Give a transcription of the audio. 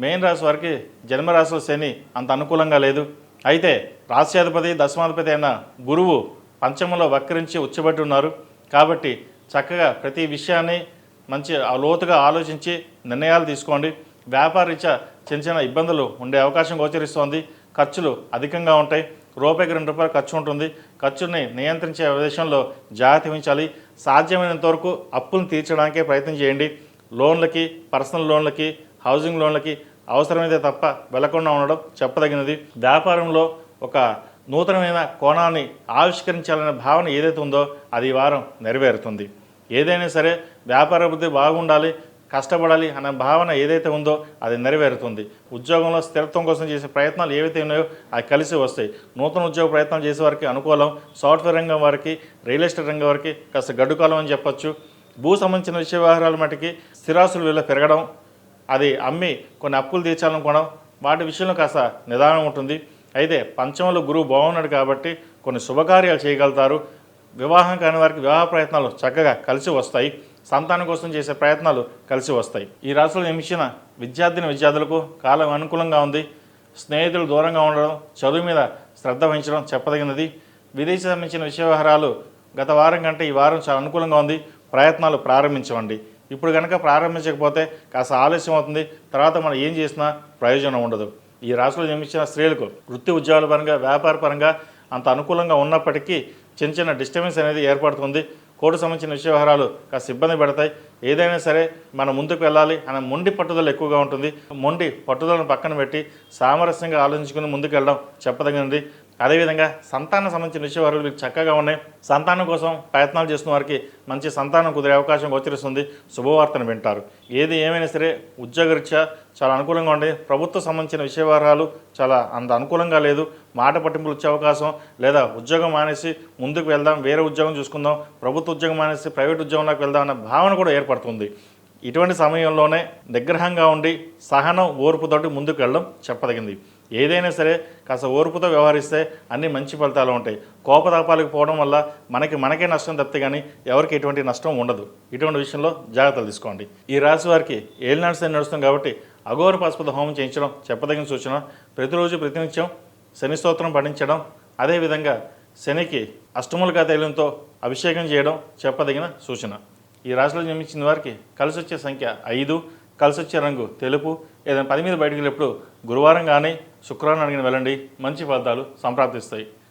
మేన్ రాశి వారికి జన్మరాశిలో శని అంత అనుకూలంగా లేదు. అయితే రాశ్యాధిపతి దశమాధిపతి అయిన గురువు పంచమంలో వక్రించి ఉచ్చబట్టి ఉన్నారు. కాబట్టి చక్కగా ప్రతి విషయాన్ని మంచి లోతుగా ఆలోచించి నిర్ణయాలు తీసుకోండి. వ్యాపారరీత్యా చిన్న చిన్న ఇబ్బందులు ఉండే అవకాశం గోచరిస్తోంది. ఖర్చులు అధికంగా ఉంటాయి. రూపాయికి ₹2 ఖర్చు ఉంటుంది. ఖర్చుని నియంత్రించే విషయంలో జాగ్రత్త వహించాలి. సాధ్యమైనంత వరకు అప్పులను తీర్చడానికే ప్రయత్నం చేయండి. లోన్లకి, పర్సనల్ లోన్లకి, హౌసింగ్ లోన్లకి అవసరమైతే తప్ప వెళ్లకుండా ఉండడం చెప్పదగినది. వ్యాపారంలో ఒక నూతనమైన కోణాన్ని ఆవిష్కరించాలనే భావన ఏదైతే ఉందో అది ఈ వారం నెరవేరుతుంది. ఏదైనా సరే వ్యాపార అభివృద్ధి బాగుండాలి, కష్టపడాలి అనే భావన ఏదైతే ఉందో అది నెరవేరుతుంది. ఉద్యోగంలో స్థిరత్వం కోసం చేసే ప్రయత్నాలు ఏవైతే ఉన్నాయో అవి కలిసి వస్తాయి. నూతన ఉద్యోగ ప్రయత్నాలు చేసే వారికి అనుకూలం. సాఫ్ట్వేర్ రంగం వారికి, రియల్ ఎస్టేట్ రంగం వారికి కాస్త గడ్డుకాలం అని చెప్పొచ్చు. భూ సంబంధించిన విషయ వ్యవహారాల మటుకి స్థిరాస్తుల విలువ పెరగడం, అది అమ్మి కొన్ని అప్పులు తీర్చాలనుకోవడం, వాటి విషయంలో కాస్త నిదానం ఉంటుంది. అయితే పంచమంలో గురువు బాగున్నాడు కాబట్టి కొన్ని శుభకార్యాలు చేయగలుగుతారు. వివాహం కాని వారికి వివాహ ప్రయత్నాలు చక్కగా కలిసి వస్తాయి. సంతానం కోసం చేసే ప్రయత్నాలు కలిసి వస్తాయి. ఈ రాశిలో జన్మించిన విద్యార్థులకు కాలం అనుకూలంగా ఉంది. స్నేహితులు దూరంగా ఉండడం, చదువు మీద శ్రద్ధ వహించడం చెప్పదగినది. విదేశీ సంబంధించిన విషయ వ్యవహారాలు గత వారం కంటే ఈ వారం చాలా అనుకూలంగా ఉంది. ప్రయత్నాలు ప్రారంభించవండి. ఇప్పుడు కనుక ప్రారంభించకపోతే కాస్త ఆలస్యం అవుతుంది. తర్వాత మనం ఏం చేసినా ప్రయోజనం ఉండదు. ఈ రాశిలో జన్మించిన స్త్రీలకు వృత్తి ఉద్యోగాల పరంగా, వ్యాపార పరంగా అంత అనుకూలంగా ఉన్నప్పటికీ చిన్న చిన్న డిస్టర్బెన్స్ అనేది ఏర్పడుతుంది. కోర్టు సంబంధించిన విషయ వ్యవహారాలు కాస్త ఇబ్బంది పడతాయి. ఏదైనా సరే మనం ముందుకు వెళ్ళాలి అనే మొండి పట్టుదల ఎక్కువగా ఉంటుంది. మొండి పట్టుదలను పక్కన పెట్టి సామరస్యంగా ఆలోచించుకుని ముందుకు వెళ్ళడం చెప్పదగినది. అదేవిధంగా సంతానం సంబంధించిన విషయ వ్యవహారాలు చక్కగా ఉన్నాయి. సంతానం కోసం ప్రయత్నాలు చేస్తున్న వారికి మంచి సంతానం కుదిరే అవకాశం గోచరిస్తుంది. శుభవార్తను వింటారు. ఏది ఏమైనా సరే ఉద్యోగరీత్యా చాలా అనుకూలంగా ఉండే. ప్రభుత్వ సంబంధించిన విషయ వ్యవహారాలు చాలా అంత అనుకూలంగా లేదు. మాట పట్టింపులు వచ్చే అవకాశం, లేదా ఉద్యోగం మానేసి ముందుకు వెళ్దాం, వేరే ఉద్యోగం చూసుకుందాం, ప్రభుత్వ ఉద్యోగం మానేసి ప్రైవేట్ ఉద్యోగంలోకి వెళ్దాం అన్న భావన కూడా ఏర్పడుతుంది. ఇటువంటి సమయంలోనే నిగ్రహంగా ఉండి సహనం, ఓర్పుతోటి ముందుకు వెళ్ళడం చెప్పదగింది. ఏదైనా సరే కాస్త ఓర్పుతో వ్యవహరిస్తే అన్ని మంచి ఫలితాలు ఉంటాయి. కోపతాపాలకు పోవడం వల్ల మనకే నష్టం తప్పితే కానీ ఎవరికి ఎటువంటి నష్టం ఉండదు. ఇటువంటి విషయంలో జాగ్రత్తలు తీసుకోండి. ఈ రాశి వారికి ఏలినాటి శని నడుస్తుంది కాబట్టి అఘోర పాశుపత హోమం చేయించడం చెప్పదగిన సూచన. ప్రతిరోజు ప్రతినిత్యం శని స్తోత్రం పఠించడం, అదేవిధంగా శనికి అష్టములుగా తైలంతో అభిషేకం చేయడం చెప్పదగిన సూచన. ఈ రాశిలో జన్మించిన వారికి కలిసి వచ్చే సంఖ్య 5, కలిసి వచ్చే రంగు తెలుపు. ఏదైనా పని మీద బయటకు వెళ్ళినప్పుడు గురువారం కానీ శుక్రవారం అడిగిన వెళ్ళండి. మంచి ఫలితాలు సంప్రాప్తిస్తాయి.